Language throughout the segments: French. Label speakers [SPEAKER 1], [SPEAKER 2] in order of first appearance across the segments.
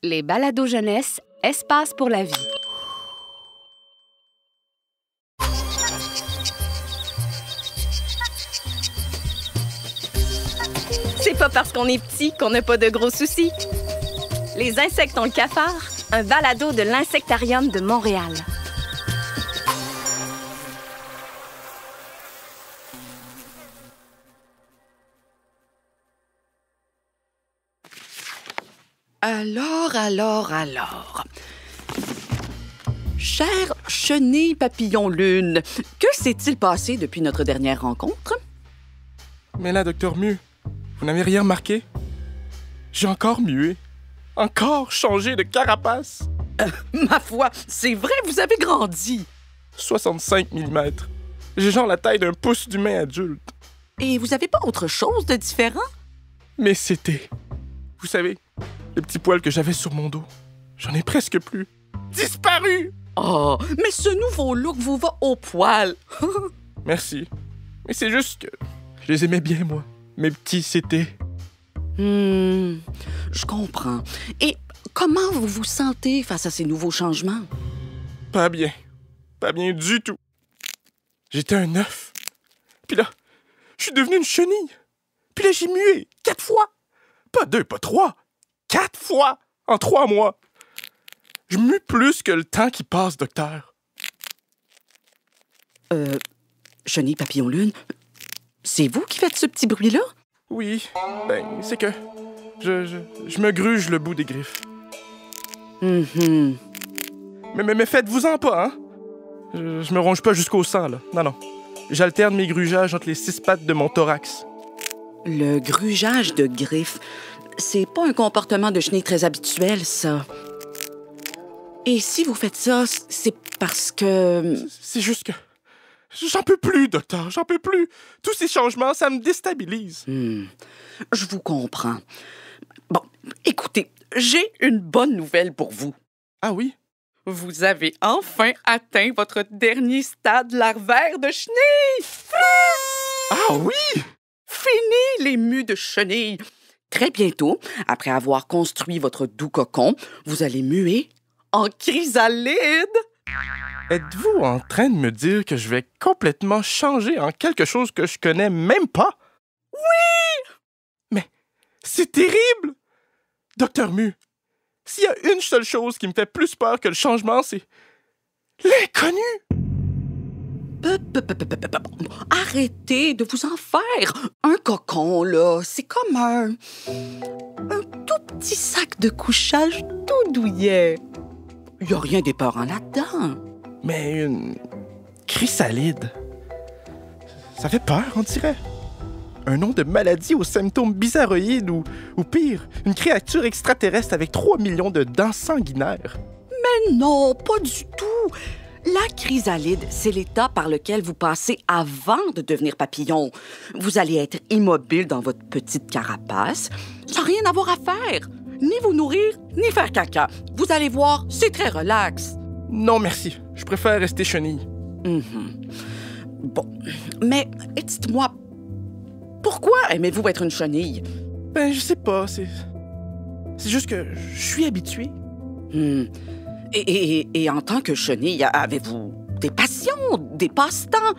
[SPEAKER 1] Les balados jeunesse, espace pour la vie.
[SPEAKER 2] C'est pas parce qu'on est petit qu'on n'a pas de gros soucis. Les insectes ont le cafard, un balado de l'Insectarium de Montréal.
[SPEAKER 3] Alors. Cher chenille papillon lune, que s'est-il passé depuis notre dernière rencontre?
[SPEAKER 4] Mais là, Docteur Mu, vous n'avez rien remarqué? J'ai encore mué. Encore changé de carapace.
[SPEAKER 3] Ma foi, c'est vrai, vous avez grandi.
[SPEAKER 4] 65 mm. J'ai genre la taille d'un pouce d'humain adulte.
[SPEAKER 3] Et vous avez pas autre chose de différent?
[SPEAKER 4] Mais c'était... Vous savez, les petits poils que j'avais sur mon dos, j'en ai presque plus. Disparu!
[SPEAKER 3] Oh, mais ce nouveau look vous va au poil.
[SPEAKER 4] Merci. Mais c'est juste que je les aimais bien, moi. Mes petits, c'était...
[SPEAKER 3] Je comprends. Et comment vous vous sentez face à ces nouveaux changements?
[SPEAKER 4] Pas bien. Pas bien du tout. J'étais un œuf. Puis là, je suis devenu une chenille. Puis là, j'ai mué 4 fois. Pas 2, pas 3. 4 fois en 3 mois. Je mue plus que le temps qui passe, docteur.
[SPEAKER 3] Chenille papillon lune, c'est vous qui faites ce petit bruit-là?
[SPEAKER 4] Oui, ben, c'est que je me gruge le bout des griffes. Mais faites-vous-en pas, hein? Je me ronge pas jusqu'au sang, là. Non. J'alterne mes grugeages entre les 6 pattes de mon thorax.
[SPEAKER 3] Le grugeage de griffes, c'est pas un comportement de chenille très habituel, ça. Et si vous faites ça, c'est parce que...
[SPEAKER 4] C'est juste que... J'en peux plus, docteur, j'en peux plus. Tous ces changements, ça me déstabilise.
[SPEAKER 3] Je vous comprends. Bon, écoutez, j'ai une bonne nouvelle pour vous.
[SPEAKER 4] Ah oui?
[SPEAKER 3] Vous avez enfin atteint votre dernier stade larvaire de chenille!
[SPEAKER 4] Ah oui?
[SPEAKER 3] Fini les mues de chenille. Très bientôt, après avoir construit votre doux cocon, vous allez muer en chrysalide.
[SPEAKER 4] Êtes-vous en train de me dire que je vais complètement changer en quelque chose que je connais même pas?
[SPEAKER 3] Oui!
[SPEAKER 4] Mais c'est terrible! Docteur Mu, s'il y a une seule chose qui me fait plus peur que le changement, c'est l'inconnu!
[SPEAKER 3] Arrêtez de vous en faire. Un cocon, là, c'est comme un tout petit sac de couchage tout douillet. Il n'y a rien d'épeurant là-dedans.
[SPEAKER 4] Mais une chrysalide, ça fait peur, on dirait. Un nom de maladie aux symptômes bizarroïdes ou pire, une créature extraterrestre avec 3 millions de dents sanguinaires.
[SPEAKER 3] Mais non, pas du tout. La chrysalide, c'est l'état par lequel vous passez avant de devenir papillon. Vous allez être immobile dans votre petite carapace, sans rien avoir à faire. Ni vous nourrir, ni faire caca. Vous allez voir, c'est très relax.
[SPEAKER 4] Non, merci. Je préfère rester chenille.
[SPEAKER 3] Bon, mais dites-moi, pourquoi aimez-vous être une chenille?
[SPEAKER 4] Ben, je sais pas, c'est juste que je suis habitué.
[SPEAKER 3] Et en tant que chenille, avez-vous des passions, des passe-temps?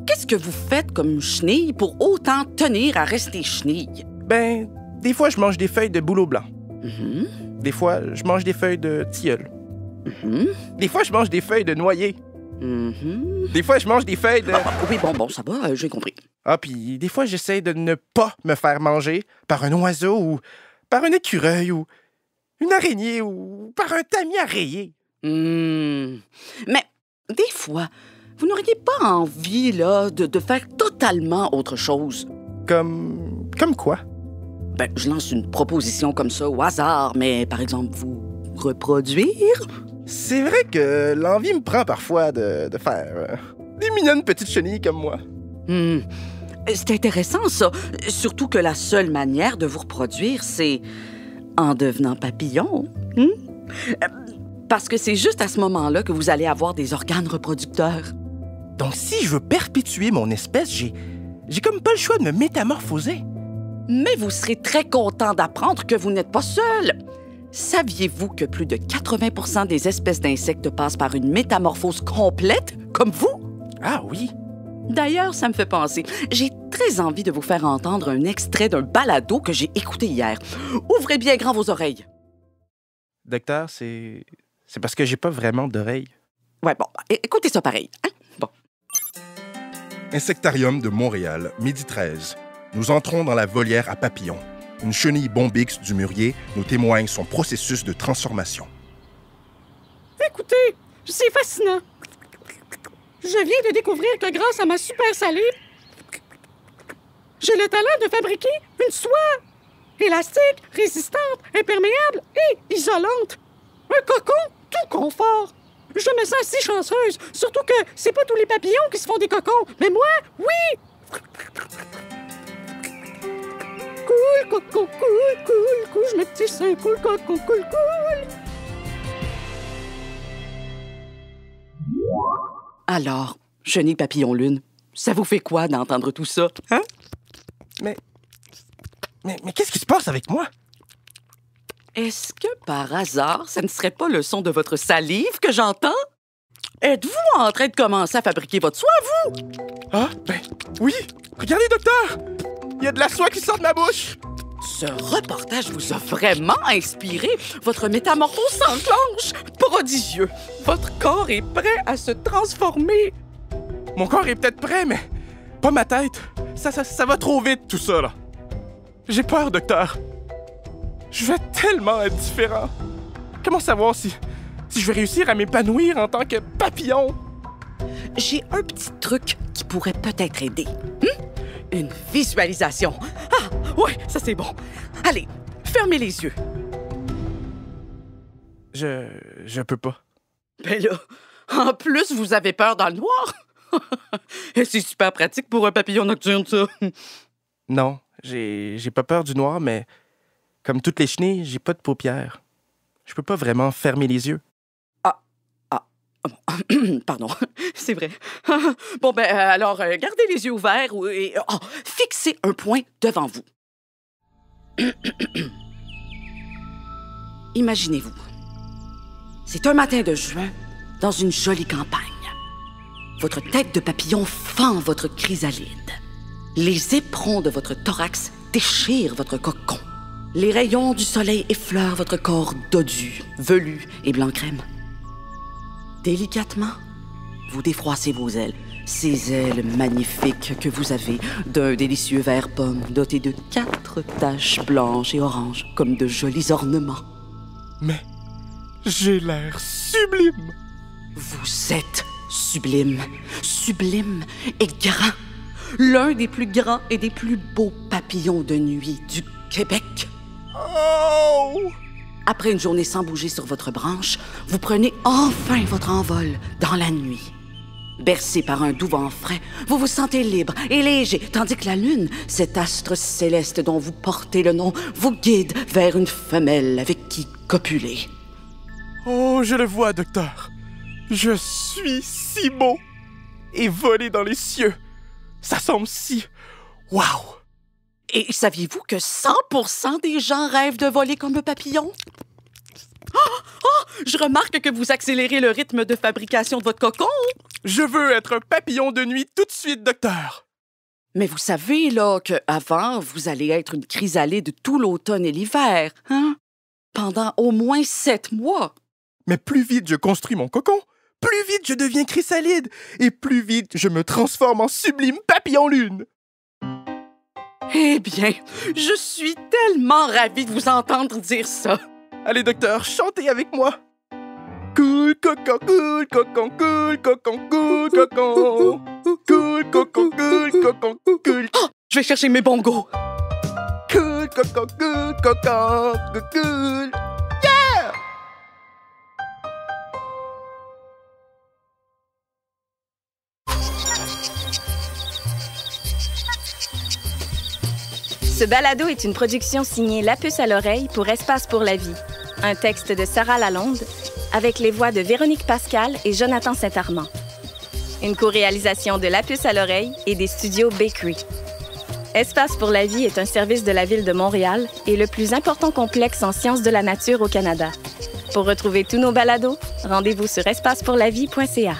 [SPEAKER 3] Qu'est-ce que vous faites comme chenille pour autant tenir à rester chenille?
[SPEAKER 4] Ben, des fois, je mange des feuilles de bouleau blanc. Des fois, je mange des feuilles de tilleul. Des fois, je mange des feuilles de noyer. Des fois, je mange des feuilles de...
[SPEAKER 3] Oui, bon, ça va, j'ai compris.
[SPEAKER 4] Ah, puis des fois, j'essaie de ne pas me faire manger par un oiseau ou par un écureuil ou une araignée ou par un tamis à rayer.
[SPEAKER 3] Mais des fois, vous n'auriez pas envie, là, de faire totalement autre chose?
[SPEAKER 4] Comme quoi?
[SPEAKER 3] Ben, je lance une proposition comme ça au hasard, mais par exemple, vous reproduire?
[SPEAKER 4] C'est vrai que l'envie me prend parfois de faire des mignonnes petites chenilles comme moi.
[SPEAKER 3] C'est intéressant, ça. Surtout que la seule manière de vous reproduire, c'est en devenant papillon. Parce que c'est juste à ce moment-là que vous allez avoir des organes reproducteurs.
[SPEAKER 4] Donc, si je veux perpétuer mon espèce, j'ai comme pas le choix de me métamorphoser.
[SPEAKER 3] Mais vous serez très content d'apprendre que vous n'êtes pas seul. Saviez-vous que plus de 80% des espèces d'insectes passent par une métamorphose complète, comme vous?
[SPEAKER 4] Ah oui?
[SPEAKER 3] D'ailleurs, ça me fait penser. J'ai très envie de vous faire entendre un extrait d'un balado que j'ai écouté hier. Ouvrez bien grand vos oreilles.
[SPEAKER 4] Docteur, c'est parce que j'ai pas vraiment d'oreilles.
[SPEAKER 3] Ouais, bon, écoutez ça pareil. Hein? Bon.
[SPEAKER 5] Insectarium de Montréal, midi 13. Nous entrons dans la volière à papillons. Une chenille bombix du mûrier nous témoigne son processus de transformation.
[SPEAKER 6] Écoutez, c'est fascinant. Je viens de découvrir que grâce à ma super salive, j'ai le talent de fabriquer une soie élastique, résistante, imperméable et isolante. Un cocon tout confort. Je me sens si chanceuse, surtout que c'est pas tous les papillons qui se font des cocons, mais moi, oui! Cool, coco, cool, je me tisse un cool, coco, cool.
[SPEAKER 3] Alors, chenille papillon lune, ça vous fait quoi d'entendre tout ça, hein?
[SPEAKER 4] Mais qu'est-ce qui se passe avec moi?
[SPEAKER 3] Est-ce que, par hasard, ça ne serait pas le son de votre salive que j'entends? Êtes-vous en train de commencer à fabriquer votre soie, vous?
[SPEAKER 4] Ah, ben, oui! Regardez, docteur! Il y a de la soie qui sort de ma bouche!
[SPEAKER 3] Ce reportage vous a vraiment inspiré. Votre métamorphose s'enclenche. Prodigieux. Votre corps est prêt à se transformer.
[SPEAKER 4] Mon corps est peut-être prêt, mais pas ma tête. Ça va trop vite, tout ça, là. J'ai peur, docteur. Je vais tellement être différent. Comment savoir si je vais réussir à m'épanouir en tant que papillon?
[SPEAKER 3] J'ai un petit truc qui pourrait peut-être aider. Une visualisation. Ah, ouais, ça c'est bon. Allez, fermez les yeux.
[SPEAKER 4] Je peux pas.
[SPEAKER 3] Ben là, en plus, vous avez peur dans le noir. C'est super pratique pour un papillon nocturne, ça.
[SPEAKER 4] Non, j'ai pas peur du noir, mais comme toutes les chenilles, j'ai pas de paupières. Je peux pas vraiment fermer les yeux.
[SPEAKER 3] Pardon, c'est vrai. Bon, ben, alors, gardez les yeux ouverts et fixez un point devant vous. Imaginez-vous. C'est un matin de juin, dans une jolie campagne. Votre tête de papillon fend votre chrysalide. Les éperons de votre thorax déchirent votre cocon. Les rayons du soleil effleurent votre corps dodu, velu et blanc crème. Délicatement, vous défroissez vos ailes, ces ailes magnifiques que vous avez d'un délicieux vert pomme doté de 4 taches blanches et oranges comme de jolis ornements.
[SPEAKER 4] Mais j'ai l'air sublime!
[SPEAKER 3] Vous êtes sublime, sublime et grand. L'un des plus grands et des plus beaux papillons de nuit du Québec.
[SPEAKER 4] Oh!
[SPEAKER 3] Après une journée sans bouger sur votre branche, vous prenez enfin votre envol dans la nuit. Bercé par un doux vent frais, vous vous sentez libre et léger, tandis que la lune, cet astre céleste dont vous portez le nom, vous guide vers une femelle avec qui copuler.
[SPEAKER 4] Oh, je le vois, docteur. Je suis si beau et volé dans les cieux. Ça semble si... Wow!
[SPEAKER 3] Et saviez-vous que 100% des gens rêvent de voler comme un papillon? Je remarque que vous accélérez le rythme de fabrication de votre cocon.
[SPEAKER 4] Je veux être un papillon de nuit tout de suite, docteur.
[SPEAKER 3] Mais vous savez, là, qu'avant, vous allez être une chrysalide tout l'automne et l'hiver, hein? Pendant au moins 7 mois.
[SPEAKER 4] Mais plus vite je construis mon cocon, plus vite je deviens chrysalide et plus vite je me transforme en sublime papillon-lune.
[SPEAKER 3] Eh bien, je suis tellement ravie de vous entendre dire ça.
[SPEAKER 4] Allez, docteur, chantez avec moi. Cool cocon, cool cocon, cool cocon, cool cocon. Cool cocon, cool cocon, cool.
[SPEAKER 3] Oh, je vais chercher mes bongos.
[SPEAKER 4] Cool cocon, cool cocon, cool. Yeah!
[SPEAKER 2] Ce balado est une production signée La Puce à l'oreille pour Espace pour la vie. Un texte de Sarah Lalonde avec les voix de Véronique Pascal et Jonathan Saint-Armand. Une co-réalisation de La Puce à l'oreille et des studios Bakery. Espace pour la vie est un service de la Ville de Montréal et le plus important complexe en sciences de la nature au Canada. Pour retrouver tous nos balados, rendez-vous sur espacepourlavie.ca.